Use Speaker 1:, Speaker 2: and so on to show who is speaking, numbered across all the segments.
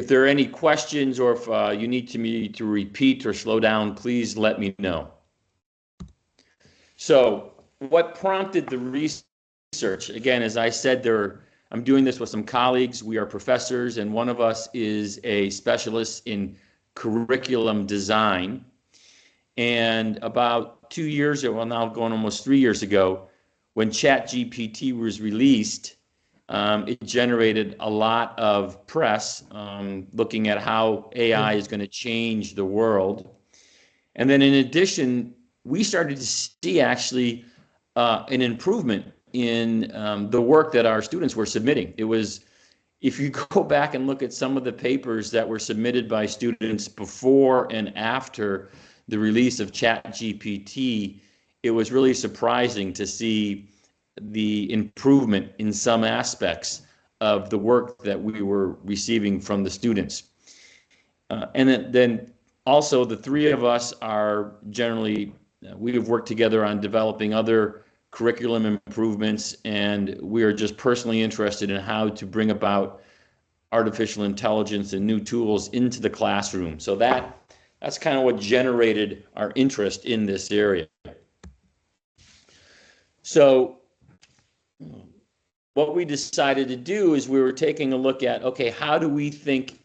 Speaker 1: there are any questions, or if you need me to repeat or slow down, please let me know. So what prompted the research? Again, as I said, I'm doing this with some colleagues. We are professors, and one of us is a specialist in curriculum design. And about 2 years ago, well, now going almost 3 years ago, when ChatGPT was released, it generated a lot of press looking at how AI is going to change the world. And then in addition, we started to see actually an improvement in the work that our students were submitting. It was, if you go back and look at some of the papers that were submitted by students before and after the release of ChatGPT, it was really surprising to see the improvement in some aspects of the work that we were receiving from the students. And then also the three of us are generally, we have worked together on developing other curriculum improvements, and we are just personally interested in how to bring about artificial intelligence and new tools into the classroom. So that's kind of what generated our interest in this area. So what we decided to do is we were taking a look at, okay, how do we think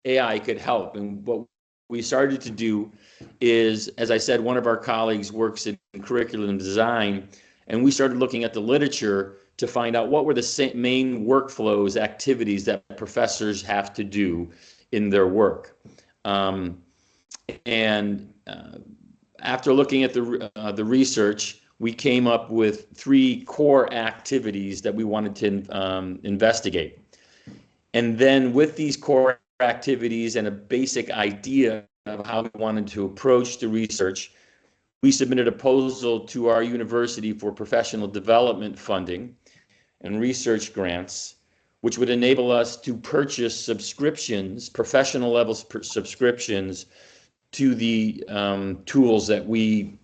Speaker 1: AI could help? And what we started to do is, as I said, one of our colleagues works in curriculum design, and we started looking at the literature to find out what were the main workflows, activities that professors have to do in their work. After looking at the research, we came up with 3 core activities that we wanted to investigate. And then with these core activities and a basic idea of how we wanted to approach the research, we submitted a proposal to our university for professional development funding and research grants, which would enable us to purchase subscriptions, professional level subscriptions, to the tools that we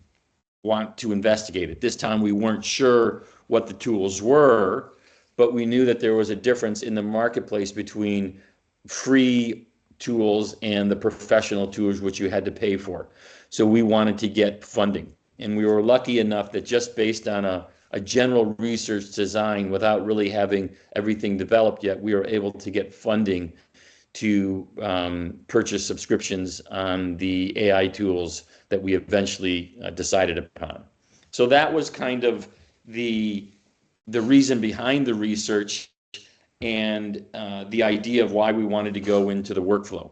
Speaker 1: want to investigate. At this time, we weren't sure what the tools were, but we knew that there was a difference in the marketplace between free tools and the professional tools which you had to pay for. So we wanted to get funding. And we were lucky enough that just based on a general research design, without really having everything developed yet, we were able to get funding to purchase subscriptions on the AI tools that we eventually decided upon. So that was kind of the reason behind the research and the idea of why we wanted to go into the workflow.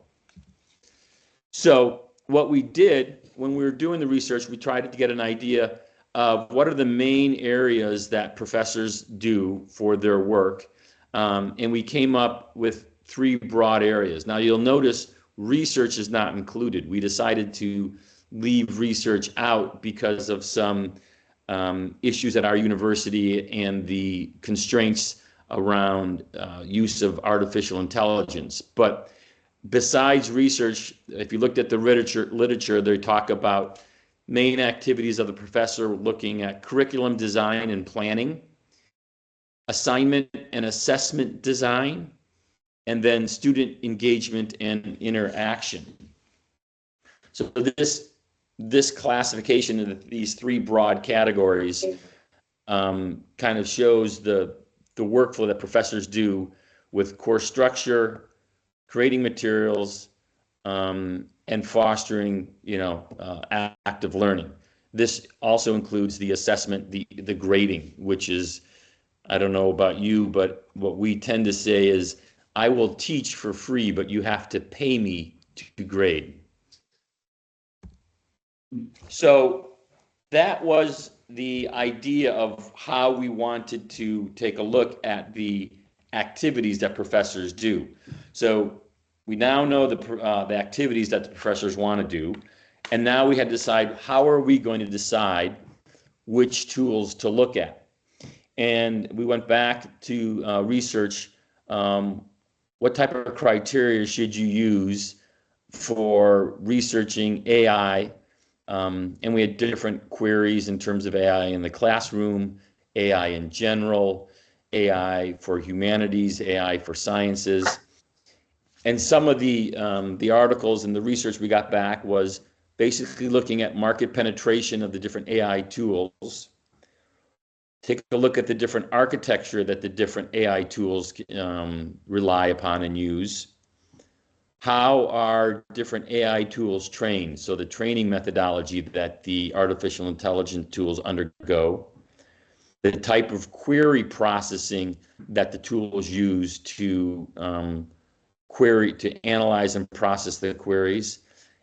Speaker 1: So what we did when we were doing the research, we tried to get an idea of what are the main areas that professors do for their work. And we came up with 3 broad areas. Now you'll notice research is not included. We decided to leave research out because of some issues at our university and the constraints around use of artificial intelligence. But besides research, if you looked at the literature, they talk about main activities of the professor looking at curriculum design and planning, assignment and assessment design, and then student engagement and interaction. So this classification of these 3 broad categories kind of shows the workflow that professors do with course structure, creating materials, and fostering, active learning. This also includes the assessment, the grading, which is, I don't know about you, but what we tend to say is, I will teach for free, but you have to pay me to grade. So that was the idea of how we wanted to take a look at the activities that professors do. So we now know the activities that the professors want to do, and now we had to decide, how are we going to decide which tools to look at? And we went back to research what type of criteria should you use for researching AI, and we had different queries in terms of AI in the classroom, AI in general, AI for humanities, AI for sciences. And some of the articles and the research we got back was basically looking at market penetration of the different AI tools. Take a look at the different architecture that the different AI tools rely upon and use. How are different AI tools trained? So the training methodology that the artificial intelligence tools undergo, the type of query processing that the tools use to query, to analyze and process the queries,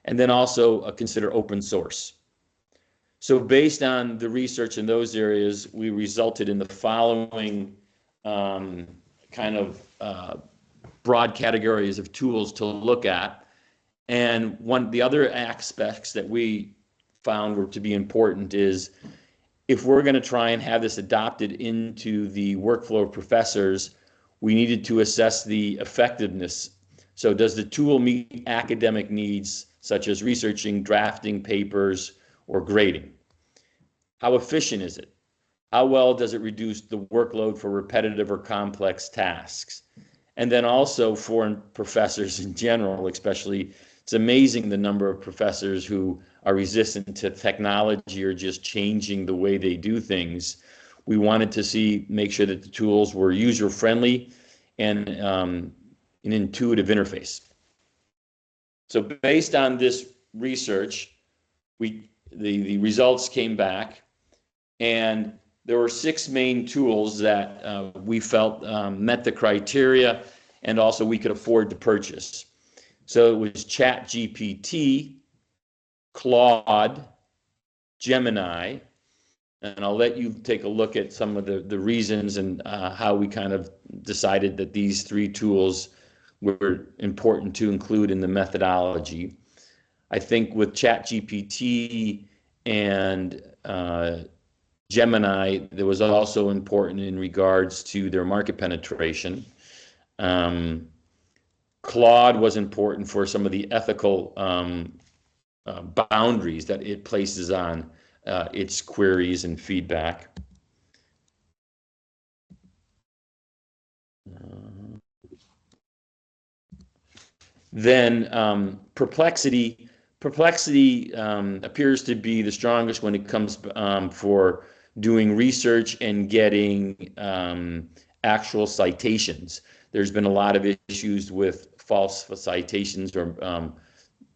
Speaker 1: and then also consider open source. So based on the research in those areas, we resulted in the following kind of broad categories of tools to look at. And the other aspects that we found were to be important is, if we're going to try and have this adopted into the workflow of professors, we needed to assess the effectiveness. So does the tool meet academic needs, such as researching, drafting papers, or grading? How efficient is it? How well does it reduce the workload for repetitive or complex tasks? And then also for professors in general, especially, it's amazing the number of professors who are resistant to technology or just changing the way they do things. We wanted to make sure that the tools were user-friendly and an intuitive interface. So based on this research, the results came back, and there were 6 main tools that we felt met the criteria and also we could afford to purchase. So it was ChatGPT, Claude, Gemini, and I'll let you take a look at some of the reasons and how we kind of decided that these 3 tools were important to include in the methodology. I think with ChatGPT and Gemini, there was also important in regards to their market penetration. Claude was important for some of the ethical boundaries that it places on its queries and feedback. Then Perplexity appears to be the strongest when it comes for doing research and getting actual citations. There's been a lot of issues with false citations or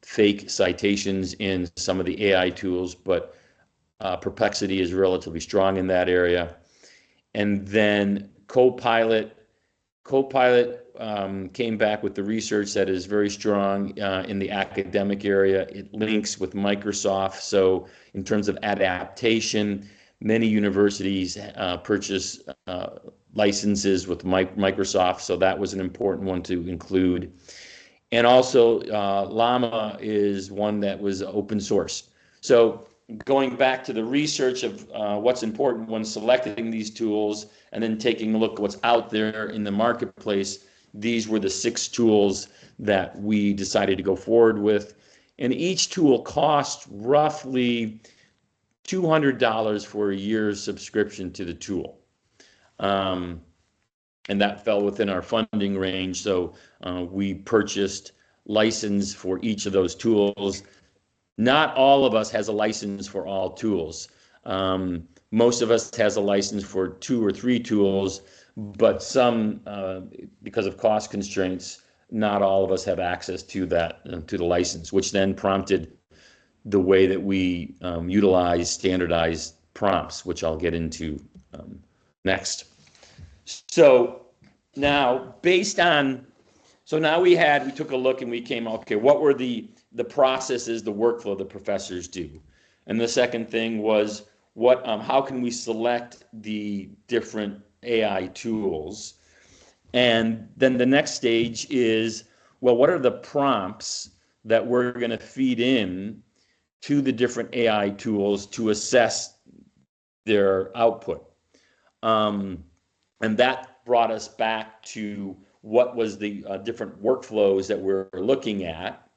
Speaker 1: fake citations in some of the AI tools, but Perplexity is relatively strong in that area. And then Copilot came back with the research that is very strong in the academic area. It links with Microsoft. So in terms of adaptation, many universities purchase licenses with Microsoft. So that was an important one to include. And also Llama is one that was open source. So going back to the research of what's important when selecting these tools and then taking a look at what's out there in the marketplace, these were the 6 tools that we decided to go forward with. And each tool cost roughly $200 for a year's subscription to the tool. And that fell within our funding range. So we purchased license for each of those tools. Not all of us has a license for all tools. Most of us has a license for 2 or 3 tools, but some, because of cost constraints, not all of us have access to that, to the license, which then prompted the way that we utilize standardized prompts, which I'll get into next. So now we took a look and we came, okay, what were the processes, the workflow the professors do? And the second thing was, how can we select the different AI tools? And then the next stage is, well, what are the prompts that we're going to feed in to the different AI tools to assess their output? And that brought us back to what was the different workflows that we're looking at.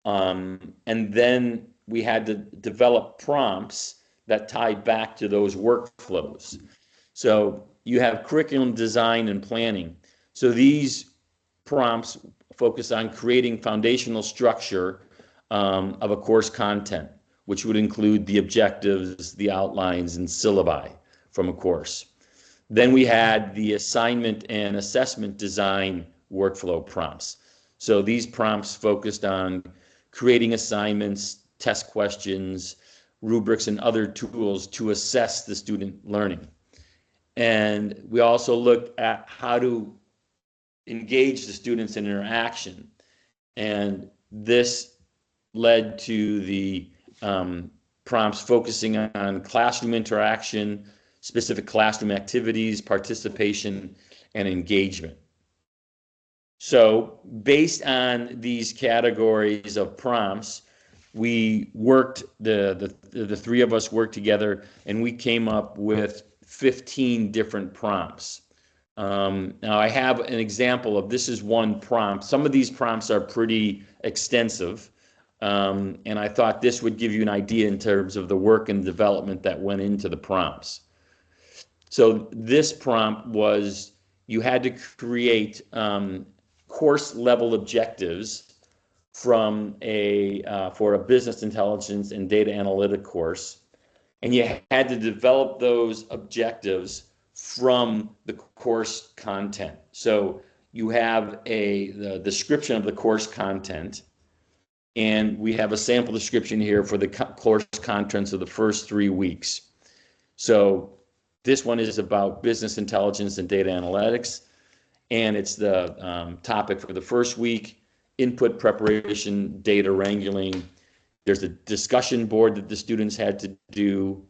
Speaker 1: And then we had to develop prompts that tied back to those workflows. So you have curriculum design and planning. So these prompts focus on creating foundational structure of a course content, which would include the objectives, the outlines, and syllabi from a course. Then we had the assignment and assessment design workflow prompts. So these prompts focused on creating assignments, test questions, rubrics, and other tools to assess the student learning. And we also looked at how to engage the students in interaction. And this led to the prompts focusing on classroom interaction, specific classroom activities, participation, and engagement. So based on these categories of prompts, we worked, the three of us worked together, and we came up with 15 different prompts. Now I have an example of, this is one prompt. Some of these prompts are pretty extensive, and I thought this would give you an idea in terms of the work and development that went into the prompts. So this prompt was, you had to create course level objectives from for a business intelligence and data analytic course, and you had to develop those objectives from the course content. So you have the description of the course content, and we have a sample description here for the course contents of the first 3 weeks. So this one is about business intelligence and data analytics, and it's the topic for the first week: input preparation, data wrangling. There's a discussion board that the students had to do.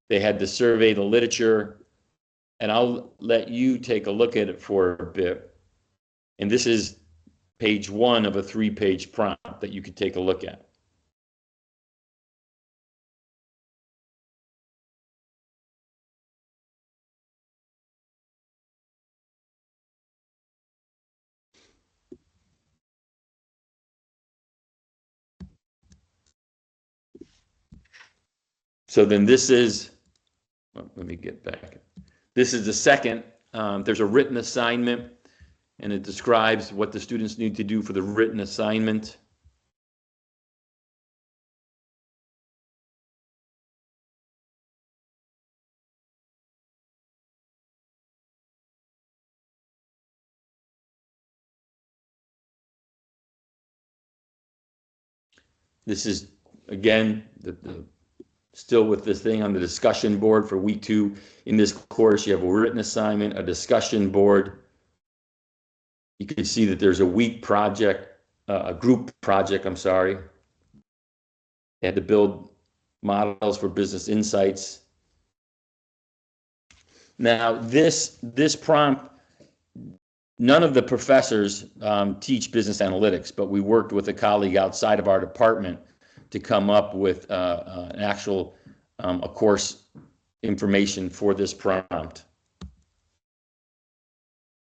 Speaker 1: They had to survey the literature, and I'll let you take a look at it for a bit. And this is page 1 of a 3-page prompt that you could take a look at. So then this is, well, let me get back. This is the second. There's a written assignment, and it describes what the students need to do for the written assignment. This is, again, still with this thing on the discussion board for week 2. In this course, you have a written assignment, a discussion board. You can see that there's a week project, a group project, I'm sorry. They had to build models for business insights. Now, this prompt, none of the professors teach business analytics, but we worked with a colleague outside of our department to come up with an actual a course information for this prompt.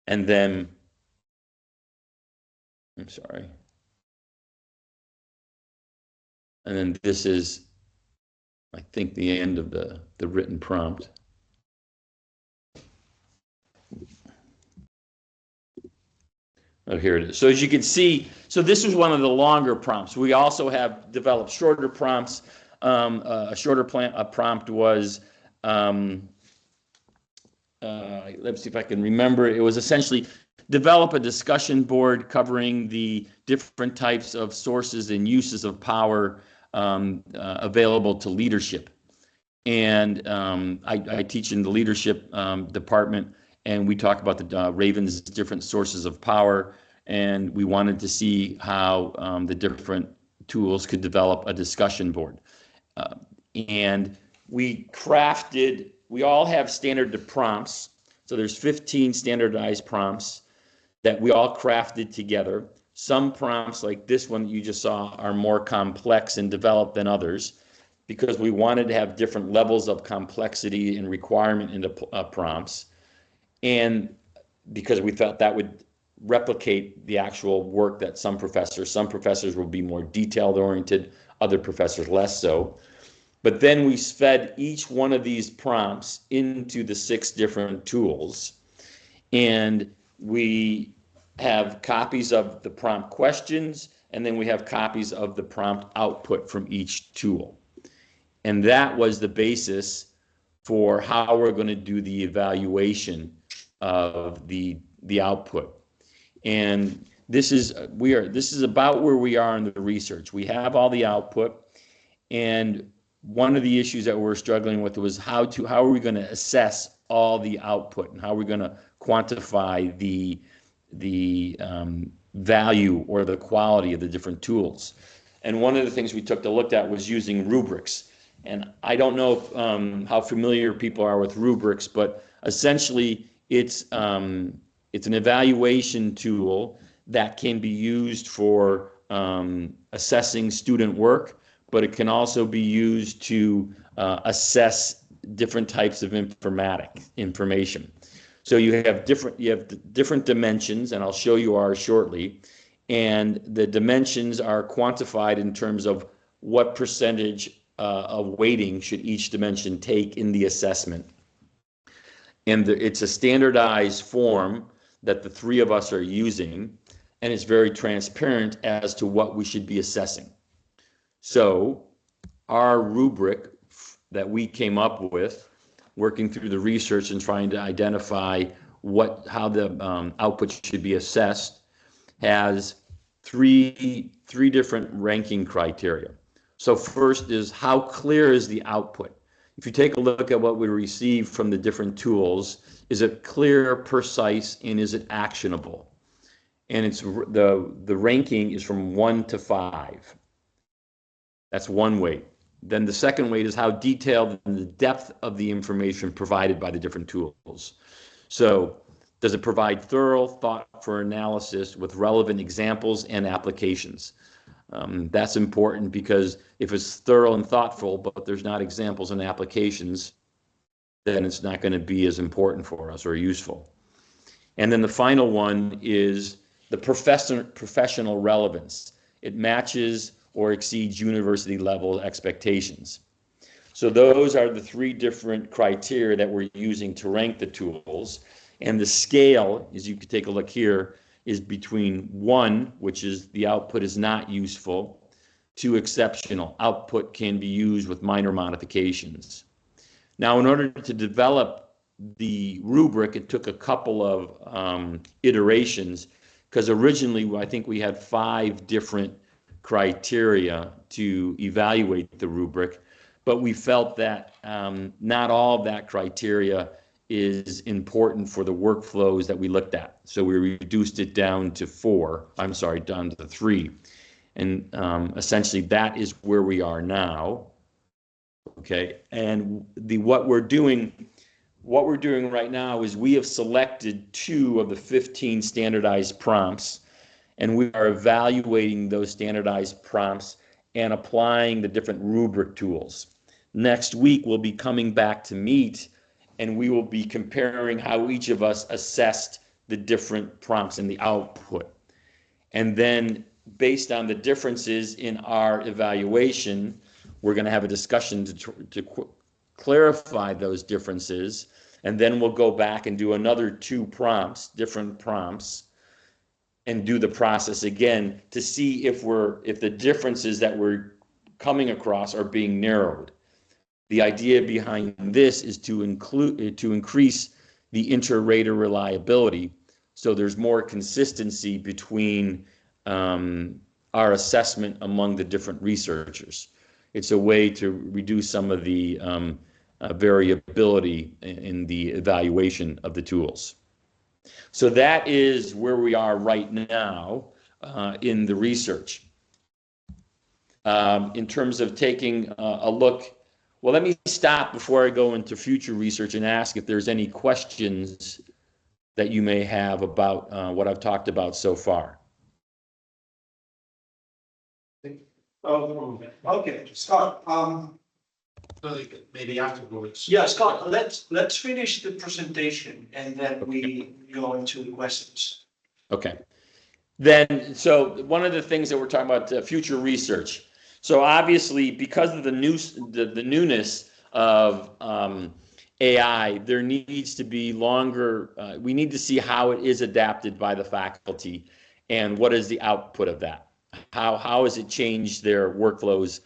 Speaker 1: And then, I'm sorry. And then this is, I think, the end of the written prompt. Oh, here it is. So as you can see, so this was one of the longer prompts. We also have developed shorter prompts. A shorter prompt was, let's see if I can remember. It was essentially develop a discussion board covering the different types of sources and uses of power available to leadership. And I teach in the leadership department, and we talk about the Raven's different sources of power, and we wanted to see how the different tools could develop a discussion board. And we all have standard prompts. So there's 15 standardized prompts that we all crafted together. Some prompts, like this one that you just saw, are more complex and developed than others, because we wanted to have different levels of complexity and requirement into prompts, and because we felt that would replicate the actual work that some professors will be more detailed oriented, other professors less so. But then we fed each one of these prompts into the 6 different tools, and we have copies of the prompt questions, and then we have copies of the prompt output from each tool. And that was the basis for how we're going to do the evaluation of the output. And this is about where we are in the research. We have all the output, and one of the issues that we're struggling with was how are we going to assess all the output, and how are we going to quantify the value or the quality of the different tools. And one of the things we took a look at was using rubrics. And I don't know if, how familiar people are with rubrics, but essentially it's an evaluation tool that can be used for assessing student work, but it can also be used to assess different types of information. So you have different dimensions, and I'll show you ours shortly. And the dimensions are quantified in terms of what percentage of weighting should each dimension take in the assessment. And it's a standardized form that the three of us are using, and it's very transparent as to what we should be assessing. So our rubric that we came up with, working through the research and trying to identify how the output should be assessed, has three different ranking criteria. So first is, how clear is the output? If you take a look at what we receive from the different tools, is it clear, precise, and is it actionable? And it's the ranking is from 1 to 5. That's one weight. Then the second weight is how detailed and the depth of the information provided by the different tools. So does it provide thorough thought for analysis with relevant examples and applications? That's important, because if it's thorough and thoughtful, but there's not examples and applications, then it's not going to be as important for us or useful. And then the final one is the professional relevance. It matches or exceeds university level expectations. So those are the three different criteria that we're using to rank the tools. And the scale, as you can take a look here, is between 1, which is the output is not useful, to exceptional. Output can be used with minor modifications. Now, in order to develop the rubric, it took a couple of iterations, because originally I think we had 5 different criteria to evaluate the rubric, but we felt that not all of that criteria is important for the workflows that we looked at. So we reduced it down to 3. And essentially that is where we are now. Okay, and what we're doing right now is we have selected 2 of the 15 standardized prompts, and we are evaluating those standardized prompts and applying the different rubric tools. Next week, we'll be coming back to meet, and we will be comparing how each of us assessed the different prompts and the output. And then, based on the differences in our evaluation, we're going to have a discussion to clarify those differences, and then we'll go back and do another 2 prompts, different prompts, and do the process again to see if the differences that we're coming across are being narrowed. The idea behind this is to increase the inter-rater reliability, so there's more consistency between our assessment among the different researchers. It's a way to reduce some of the variability in the evaluation of the tools. So that is where we are right now in the research. In terms of taking a look, well, let me stop before I go into future research and ask if there's any questions that you may have about what I've talked about so far.
Speaker 2: Oh, okay, Scott.
Speaker 3: Maybe afterwards.
Speaker 2: Yeah, Scott. Let's finish the presentation and then we go into the questions.
Speaker 1: Okay. Then, so one of the things that we're talking about, future research. So obviously, because of the newness of AI, there needs to be longer, we need to see how it is adapted by the faculty and what is the output of that. How has it changed their workflows?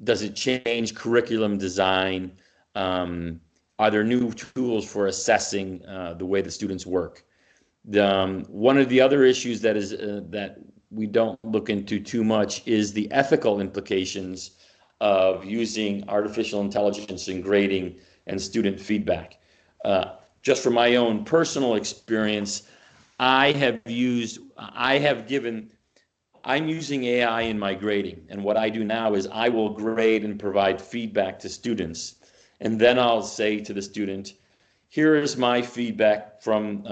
Speaker 1: Does it change curriculum design? Are there new tools for assessing the way the students work? One of the other issues that is that we don't look into too much is the ethical implications of using artificial intelligence in grading and student feedback. Just from my own personal experience, I'm using AI in my grading, and what I do now is I will grade and provide feedback to students, and then I'll say to the student, here is my feedback from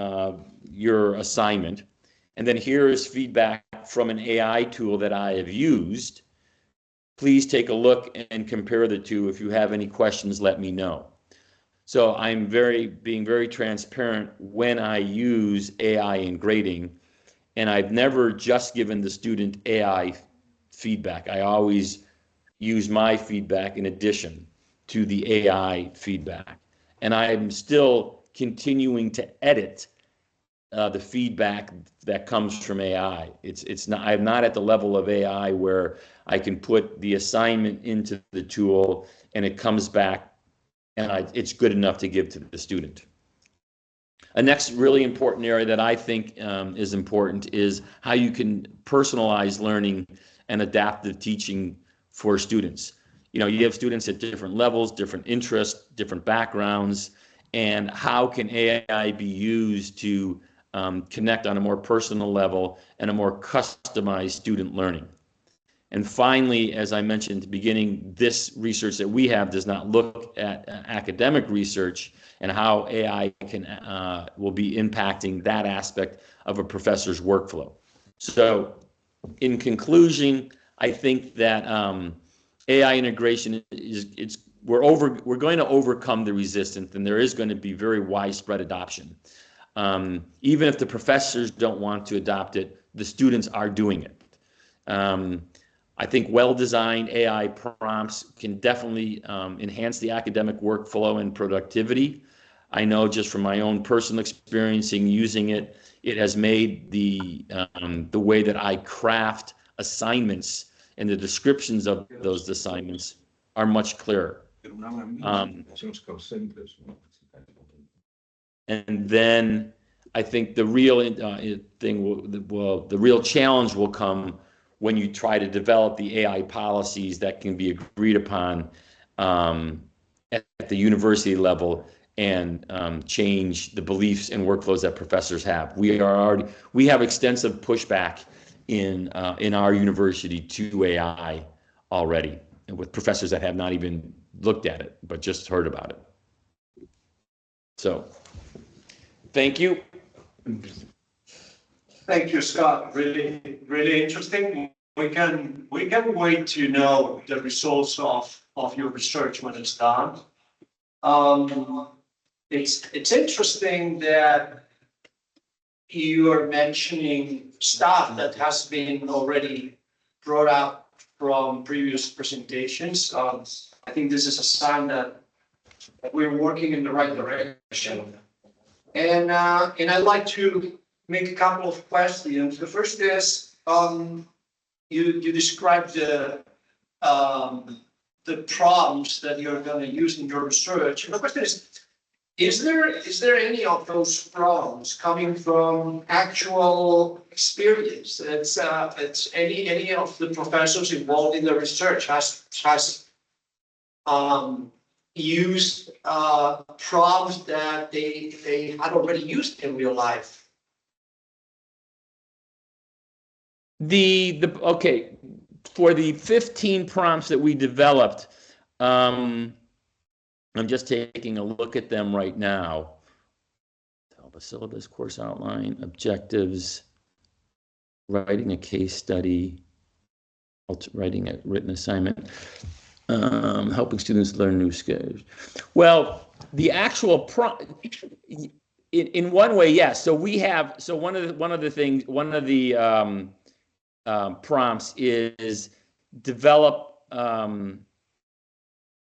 Speaker 1: your assignment, and then here is feedback from an AI tool that I have used. Please take a look and compare the two. If you have any questions, let me know. So I'm being very transparent when I use AI in grading, and I've never just given the student AI feedback. I always use my feedback in addition to the AI feedback. And I'm still continuing to edit the feedback that comes from AI. It's not, I'm not at the level of AI where I can put the assignment into the tool and it comes back and it's good enough to give to the student. A next really important area that I think is important is how you can personalize learning and adaptive teaching for students. You know, you have students at different levels, different interests, different backgrounds, and how can AI be used to connect on a more personal level and a more customized student learning. And finally, as I mentioned at the beginning, this research that we have does not look at academic research and how AI will be impacting that aspect of a professor's workflow. So in conclusion, I think that AI integration we're going to overcome the resistance, and there is going to be very widespread adoption. Even if the professors don't want to adopt it, the students are doing it. I think well-designed AI prompts can definitely enhance the academic workflow and productivity. I know just from my own personal experience in using it, it has made the way that I craft assignments and the descriptions of those assignments are much clearer. And then I think the real the real challenge will come when you try to develop the AI policies that can be agreed upon at the university level and change the beliefs and workflows that professors have. We have extensive pushback in our university to AI already, and with professors that have not even looked at it but just heard about it. So, thank you.
Speaker 2: Thank you, Scott. Really, really interesting. We can wait to know the results of your research when it's done. It's interesting that you are mentioning stuff that has been already brought up from previous presentations. I think this is a sign that we're working in the right direction. And I'd like to make a couple of questions. The first is, you described the problems that you're going to use in your research. And the question is there any of those problems coming from actual experience? It's any of the professors involved in the research has used prompts that they had already used in real life.
Speaker 1: Okay, for the 15 prompts that we developed, I'm just taking a look at them right now. The syllabus, course outline, objectives, writing a case study, writing a written assignment, helping students learn new skills. Well, the actual prompt, in one way, yes. So we have, so one of the prompts is develop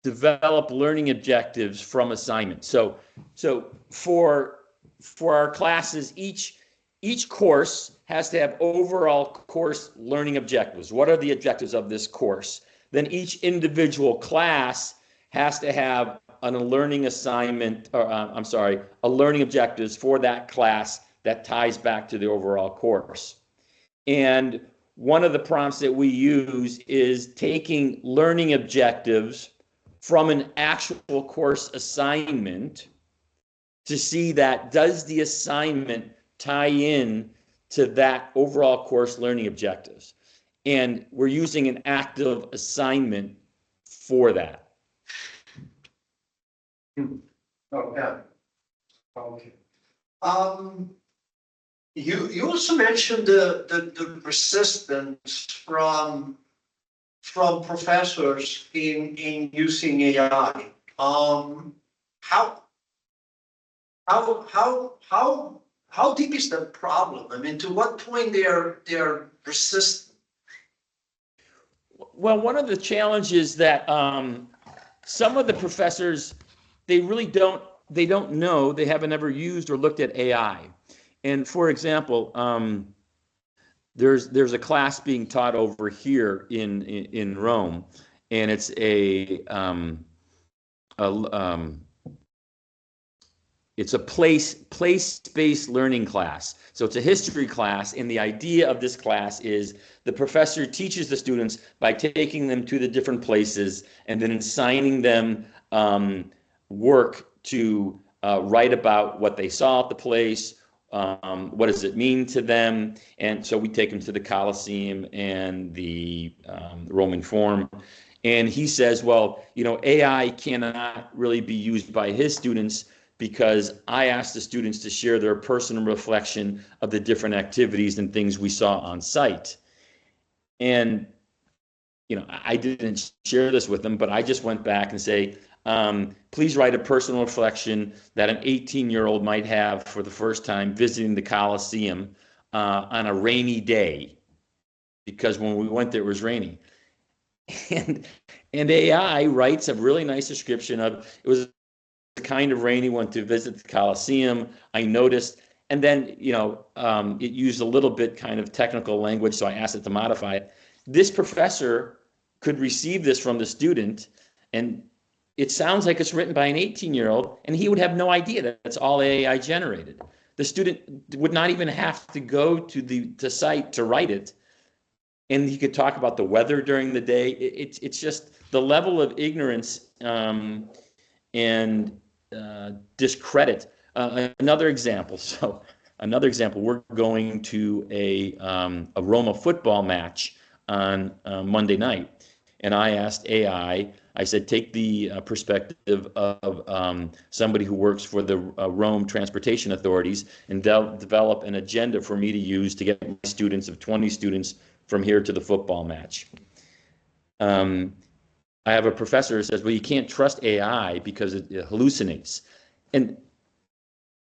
Speaker 1: develop learning objectives from assignments. So for our classes, each course has to have overall course learning objectives. What are the objectives of this course? Then each individual class has to have a learning assignment, or a learning objectives for that class that ties back to the overall course. And one of the prompts that we use is taking learning objectives from an actual course assignment to see that does the assignment tie in to that overall course learning objectives. And we're using an active assignment for that.
Speaker 2: Oh, yeah. Okay. You also mentioned the resistance from professors in using AI. How deep is that problem? I mean, to what point they're resistant?
Speaker 1: Well, one of the challenges that some of the professors, they really don't know, they haven't ever used or looked at AI. And for example, there's a class being taught over here in Rome, and it's it's a place-based learning class. So it's a history class, and the idea of this class is the professor teaches the students by taking them to the different places and then assigning them work to write about what they saw at the place, what does it mean to them, and so we take them to the Colosseum and the Roman Forum. And he says, well, AI cannot really be used by his students because I asked the students to share their personal reflection of the different activities and things we saw on site. And, I didn't share this with them, but I just went back and say, please write a personal reflection that an 18-year-old might have for the first time visiting the Colosseum on a rainy day, because when we went there, it was raining. And AI writes a really nice description of, it was kind of rainy, went to visit the Colosseum. I noticed, and then, it used a little bit kind of technical language, so I asked it to modify it. This professor could receive this from the student, and it sounds like it's written by an 18-year-old, and he would have no idea that it's all AI generated. The student would not even have to go to the site to write it, and he could talk about the weather during the day. It's just the level of ignorance and discredit. Another example. We're going to a Roma football match on Monday night, and I asked AI. I said, take the perspective of somebody who works for the Rome transportation authorities and develop an agenda for me to use to get my students of 20 students from here to the football match. I have a professor who says, well, you can't trust AI because it hallucinates. And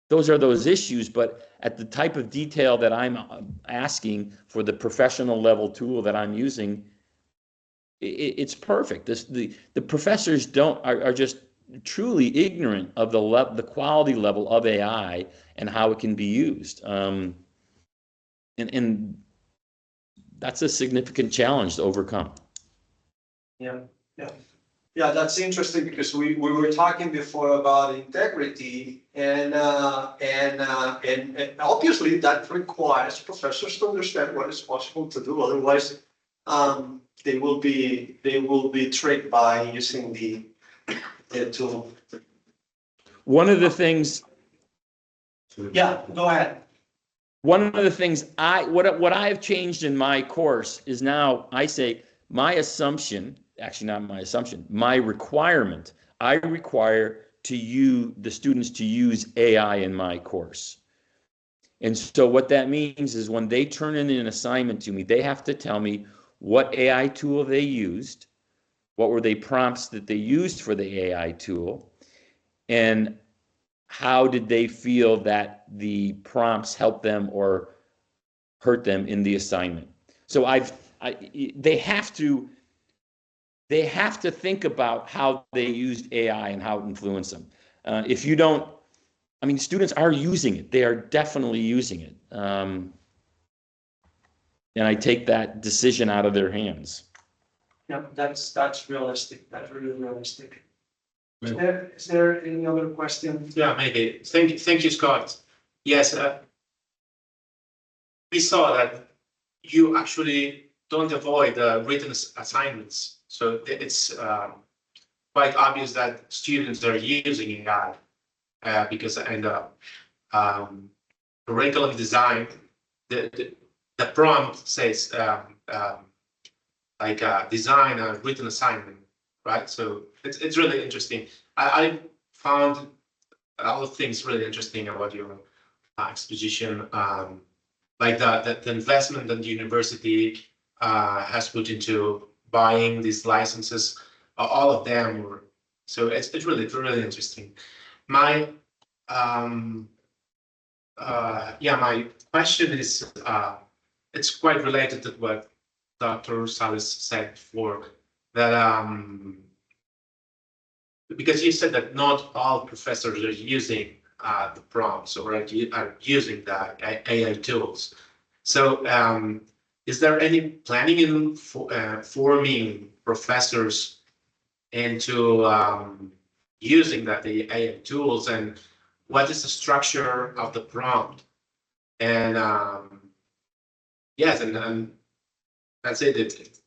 Speaker 1: those are those issues, but at the type of detail that I'm asking for the professional level tool that I'm using, it's perfect. The professors are just truly ignorant of the quality level of AI and how it can be used. And that's a significant challenge to overcome.
Speaker 2: Yeah. That's interesting because we were talking before about integrity, and obviously that requires professors to understand what is possible to do. Otherwise, they will be tricked by using the tool.
Speaker 1: One of the things.
Speaker 2: Yeah, go ahead.
Speaker 1: One of the things what I have changed in my course is now I say my assumption, actually not my assumption, my requirement. I require the students to use AI in my course. And so what that means is when they turn in an assignment to me, they have to tell me what AI tool they used, what were the prompts that they used for the AI tool, and how did they feel that the prompts helped them or hurt them in the assignment. So they have to they have to think about how they used AI and how it influenced them. If you don't, I mean, students are using it. They are definitely using it. And I take that decision out of their hands.
Speaker 2: Yeah, that's realistic. That's really realistic. Is there any other question?
Speaker 3: Yeah, maybe. Thank you, Scott. Yes, we saw that you actually don't avoid written assignments. So it's quite obvious that students are using AI because in the curriculum design, the prompt says like design a written assignment, right? So it's really interesting. I found a lot of things really interesting about your exposition, like the investment that the university has put into buying these licenses, all of them were, so it's really interesting. My my question is it's quite related to what Dr. Salas said before, that because you said that not all professors are using the prompts or are using the AI tools. So is there any planning in forming professors into using the AI tools, and what is the structure of the prompt? And yes, and that's it.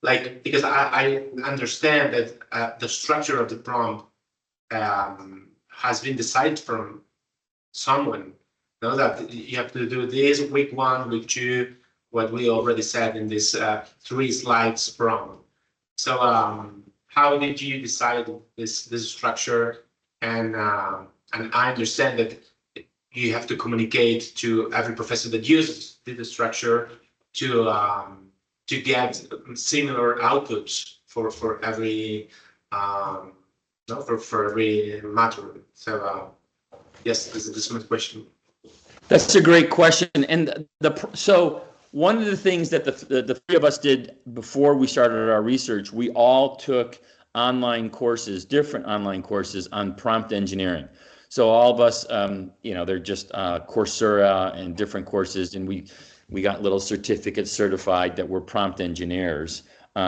Speaker 3: Like, because I understand that the structure of the prompt has been decided from someone. You know, that you have to do this week 1, week 2, what we already said in this 3 slides prompt. So how did you decide this structure? And I understand that you have to communicate to every professor that uses the structure to get similar outputs for every for every matter. So yes, this is my question.
Speaker 1: That's a great question. And so one of the things that the three of us did before we started our research, we all took online courses, different online courses on prompt engineering. So all of us, they're just Coursera and different courses, and we got little certificates certified that we're prompt engineers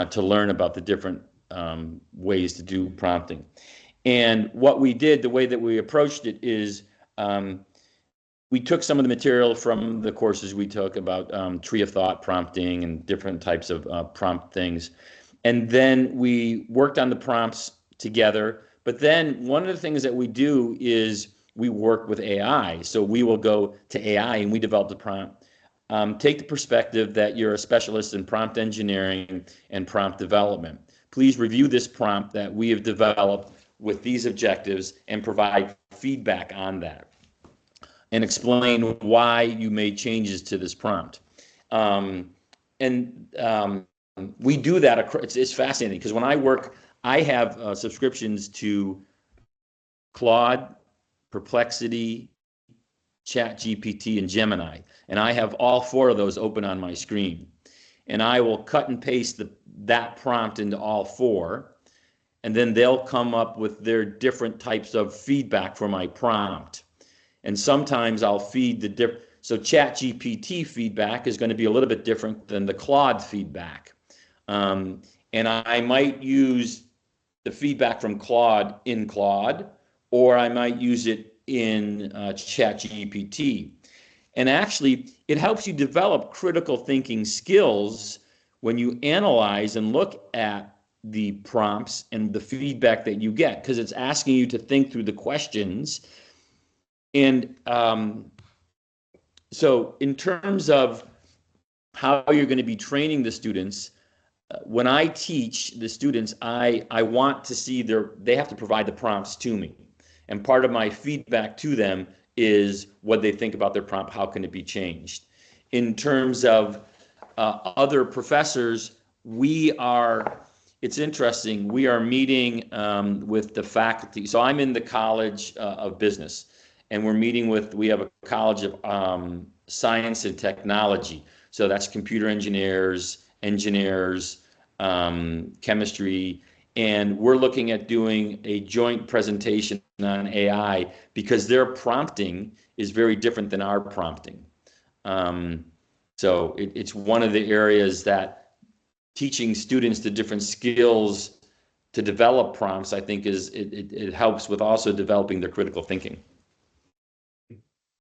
Speaker 1: to learn about the different ways to do prompting. And what we did, the way that we approached it is we took some of the material from the courses we took about tree of thought prompting and different types of prompt things. And then we worked on the prompts together. But then one of the things that we do is we work with AI. So we will go to AI and we develop the prompt. Take the perspective that you're a specialist in prompt engineering and prompt development. Please review this prompt that we have developed with these objectives and provide feedback on that, and explain why you made changes to this prompt. We do that. It's fascinating because when I work, I have subscriptions to Claude, Perplexity, ChatGPT, and Gemini. And I have all 4 of those open on my screen. And I will cut and paste that prompt into all 4. And then they'll come up with their different types of feedback for my prompt. And sometimes I'll feed so ChatGPT feedback is going to be a little bit different than the Claude feedback. And I might use the feedback from Claude in Claude, or I might use it in ChatGPT. And actually, it helps you develop critical thinking skills when you analyze and look at the prompts and the feedback that you get, because it's asking you to think through the questions. And so in terms of how you're going to be training the students, when I teach the students, I want to see they have to provide the prompts to me. And part of my feedback to them is what they think about their prompt, how can it be changed. In terms of other professors, it's interesting, we are meeting with the faculty. So I'm in the College of Business, and we have a College of Science and Technology. So that's computer engineers, chemistry, And we're looking at doing a joint presentation on AI because their prompting is very different than our prompting. So it's one of the areas that teaching students the different skills to develop prompts, I think, it helps with also developing their critical thinking.